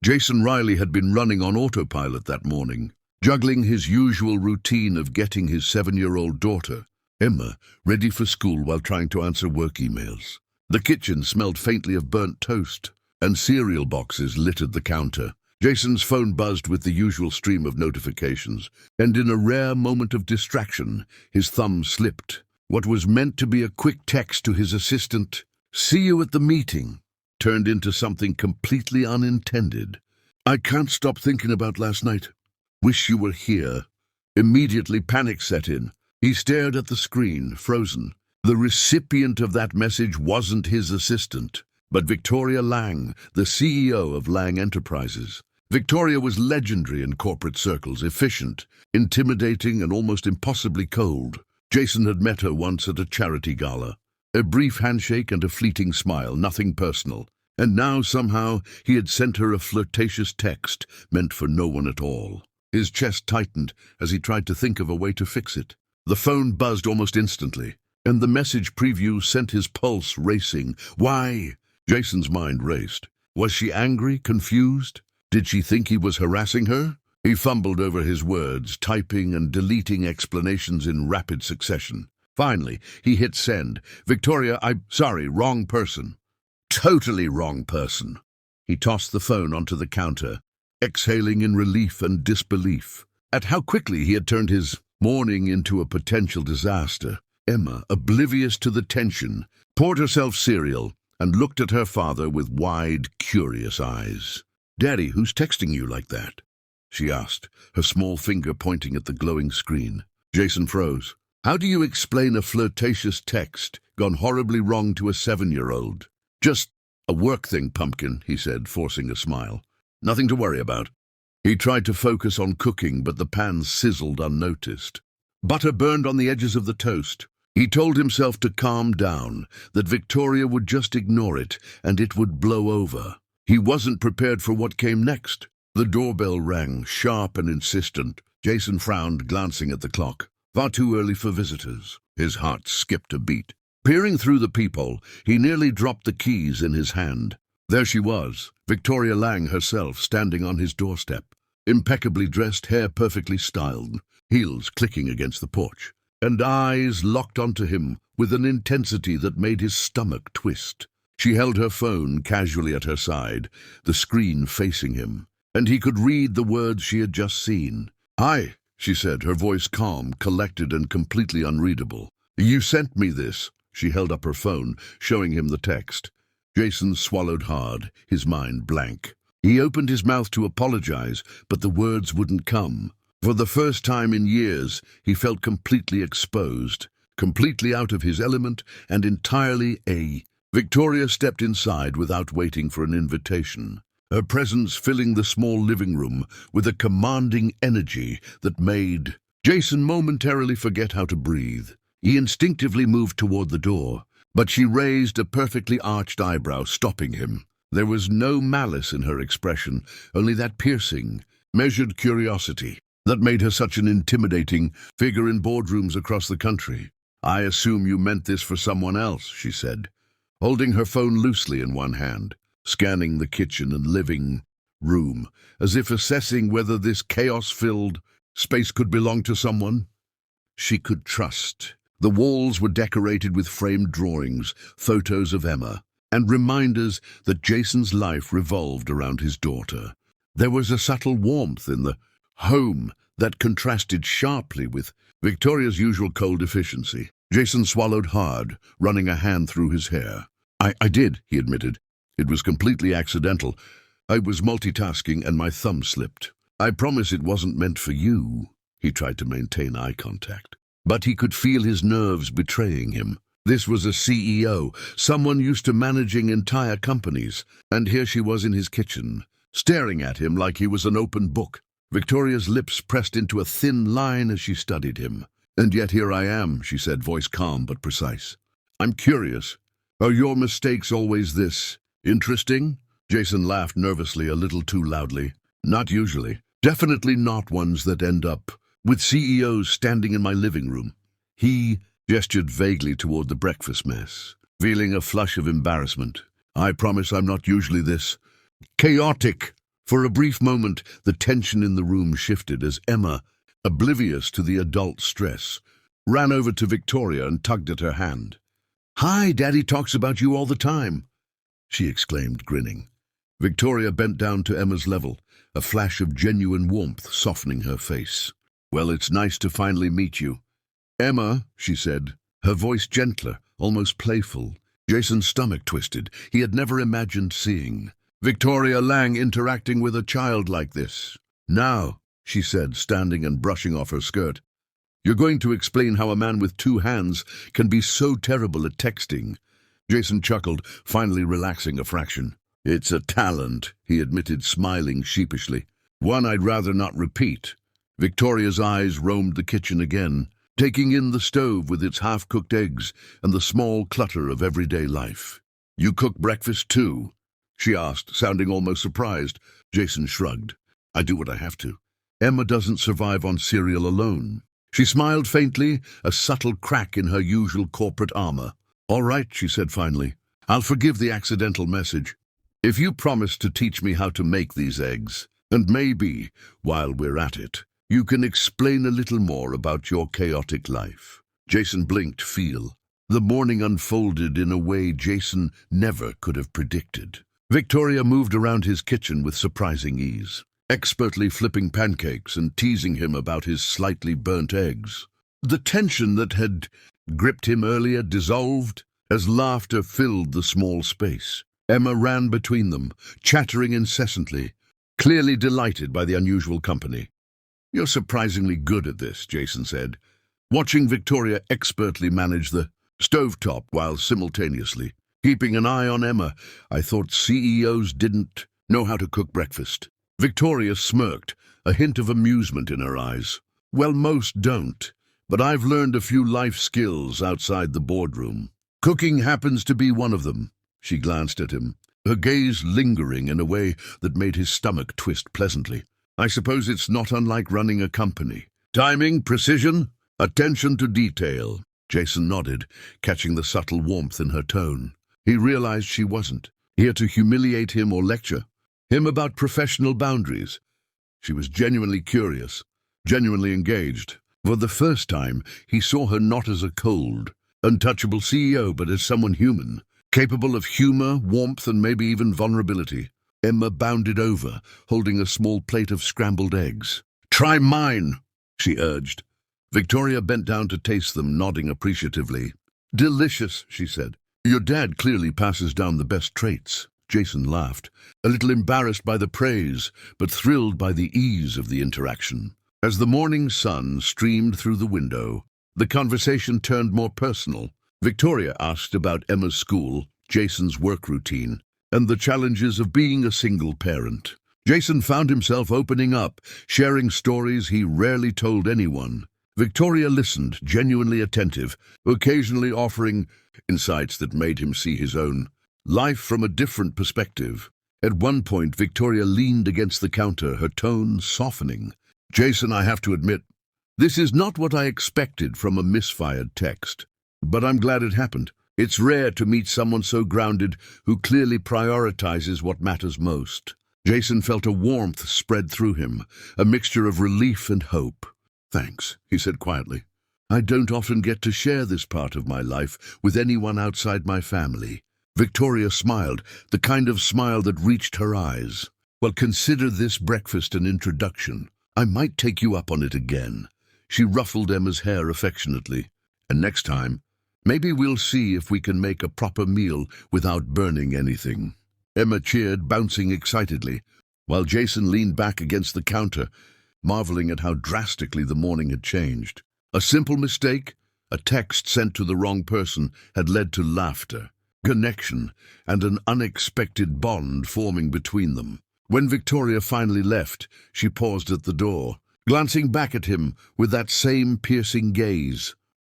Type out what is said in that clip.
Jason Riley had been running on autopilot that morning, juggling his usual routine of getting his 7-year-old daughter, Emma, ready for school while trying to answer work emails. The kitchen smelled faintly of burnt toast, and cereal boxes littered the counter. Jason's phone buzzed with the usual stream of notifications, and in a rare moment of distraction, his thumb slipped. What was meant to be a quick text to his assistant, "See you at the meeting," turned into something completely unintended. "I can't stop thinking about last night. Wish you were here." Immediately panic set in. He stared at the screen, frozen. The recipient of that message wasn't his assistant, but Victoria Lang, the CEO of Lang Enterprises. Victoria was legendary in corporate circles, efficient, intimidating, and almost impossibly cold. Jason had met her once at a charity gala. A brief handshake and a fleeting smile, nothing personal. And now, somehow, he had sent her a flirtatious text meant for no one at all. His chest tightened as he tried to think of a way to fix it. The phone buzzed almost instantly, and the message preview sent his pulse racing. Why? Jason's mind raced. Was she angry, confused? Did she think he was harassing her? He fumbled over his words, typing and deleting explanations in rapid succession. Finally, he hit send. "Victoria, I'm sorry, wrong person." "Totally wrong person." He tossed the phone onto the counter, exhaling in relief and disbelief at how quickly he had turned his morning into a potential disaster. Emma, oblivious to the tension, poured herself cereal and looked at her father with wide, curious eyes. "Daddy, who's texting you like that?" she asked, her small finger pointing at the glowing screen. Jason froze. How do you explain a flirtatious text gone horribly wrong to a 7-year-old? "Just a work thing, pumpkin," he said, forcing a smile. "Nothing to worry about." He tried to focus on cooking, but the pan sizzled unnoticed. Butter burned on the edges of the toast. He told himself to calm down, that Victoria would just ignore it, and it would blow over. He wasn't prepared for what came next. The doorbell rang, sharp and insistent. Jason frowned, glancing at the clock. Far too early for visitors. His heart skipped a beat. Peering through the peephole, he nearly dropped the keys in his hand. There she was, Victoria Lang herself, standing on his doorstep. Impeccably dressed, hair perfectly styled, heels clicking against the porch, and eyes locked onto him with an intensity that made his stomach twist. She held her phone casually at her side, the screen facing him, and he could read the words she had just seen. "Hi," she said, her voice calm, collected, and completely unreadable. "You sent me this." She held up her phone, showing him the text. Jason swallowed hard, his mind blank. He opened his mouth to apologize, but the words wouldn't come. For the first time in years, he felt completely exposed, completely out of his element, and entirely a... Victoria stepped inside without waiting for an invitation, her presence filling the small living room with a commanding energy that made Jason momentarily forget how to breathe. He instinctively moved toward the door, but she raised a perfectly arched eyebrow, stopping him. There was no malice in her expression, only that piercing, measured curiosity that made her such an intimidating figure in boardrooms across the country. "I assume you meant this for someone else," she said, holding her phone loosely in one hand, scanning the kitchen and living room, as if assessing whether this chaos-filled space could belong to someone she could trust. The walls were decorated with framed drawings, photos of Emma, and reminders that Jason's life revolved around his daughter. There was a subtle warmth in the home that contrasted sharply with Victoria's usual cold efficiency. Jason swallowed hard, running a hand through his hair. I did," he admitted. "It was completely accidental. I was multitasking and my thumb slipped. I promise it wasn't meant for you." He tried to maintain eye contact, but he could feel his nerves betraying him. This was a CEO, someone used to managing entire companies, and here she was in his kitchen, staring at him like he was an open book. Victoria's lips pressed into a thin line as she studied him. "And yet here I am," she said, voice calm but precise. "I'm curious. Are your mistakes always this interesting?" Jason laughed nervously, a little too loudly. "Not usually. Definitely not ones that end up with CEOs standing in my living room." He gestured vaguely toward the breakfast mess, feeling a flush of embarrassment. "I promise I'm not usually this chaotic." For a brief moment, the tension in the room shifted as Emma, oblivious to the adult stress, ran over to Victoria and tugged at her hand. "Hi, Daddy talks about you all the time," she exclaimed, grinning. Victoria bent down to Emma's level, a flash of genuine warmth softening her face. "Well, it's nice to finally meet you." "Emma," she said, her voice gentler, almost playful. Jason's stomach twisted. He had never imagined seeing Victoria Lang interacting with a child like this. "Now," she said, standing and brushing off her skirt, "you're going to explain how a man with two hands can be so terrible at texting." Jason chuckled, finally relaxing a fraction. "It's a talent," he admitted, smiling sheepishly. "One I'd rather not repeat." Victoria's eyes roamed the kitchen again, taking in the stove with its half-cooked eggs and the small clutter of everyday life. "You cook breakfast too?" she asked, sounding almost surprised. Jason shrugged. "I do what I have to. Emma doesn't survive on cereal alone." She smiled faintly, a subtle crack in her usual corporate armor. "All right," she said finally. "I'll forgive the accidental message. If you promise to teach me how to make these eggs, and maybe, while we're at it, you can explain a little more about your chaotic life." Jason blinked, The morning unfolded in a way Jason never could have predicted. Victoria moved around his kitchen with surprising ease, expertly flipping pancakes and teasing him about his slightly burnt eggs. The tension that had gripped him earlier dissolved as laughter filled the small space. Emma ran between them, chattering incessantly, clearly delighted by the unusual company. "You're surprisingly good at this," Jason said, watching Victoria expertly manage the stovetop while simultaneously keeping an eye on Emma. "I thought CEOs didn't know how to cook breakfast." Victoria smirked, a hint of amusement in her eyes. "Well, most don't, but I've learned a few life skills outside the boardroom. Cooking happens to be one of them." She glanced at him, her gaze lingering in a way that made his stomach twist pleasantly. "I suppose it's not unlike running a company. Timing, precision, attention to detail." Jason nodded, catching the subtle warmth in her tone. He realized she wasn't here to humiliate him or lecture him about professional boundaries. She was genuinely curious, genuinely engaged. For the first time, he saw her not as a cold, untouchable CEO, but as someone human, capable of humor, warmth, and maybe even vulnerability. Emma bounded over, holding a small plate of scrambled eggs. "Try mine," she urged. Victoria bent down to taste them, nodding appreciatively. "Delicious," she said. "Your dad clearly passes down the best traits." Jason laughed, a little embarrassed by the praise, but thrilled by the ease of the interaction. As the morning sun streamed through the window, the conversation turned more personal. Victoria asked about Emma's school, Jason's work routine, and the challenges of being a single parent. Jason found himself opening up, sharing stories he rarely told anyone. Victoria listened, genuinely attentive, occasionally offering insights that made him see his own life from a different perspective. At one point, Victoria leaned against the counter, her tone softening. "Jason, I have to admit, this is not what I expected from a misfired text. But I'm glad it happened. It's rare to meet someone so grounded who clearly prioritizes what matters most." Jason felt a warmth spread through him, a mixture of relief and hope. "Thanks," he said quietly. "I don't often get to share this part of my life with anyone outside my family." Victoria smiled, the kind of smile that reached her eyes. "Well, consider this breakfast an introduction. I might take you up on it again." She ruffled Emma's hair affectionately. "And next time, maybe we'll see if we can make a proper meal without burning anything." Emma cheered, bouncing excitedly, while Jason leaned back against the counter, marveling at how drastically the morning had changed. A simple mistake, a text sent to the wrong person, had led to laughter, connection, and an unexpected bond forming between them. When Victoria finally left, she paused at the door, glancing back at him with that same piercing gaze.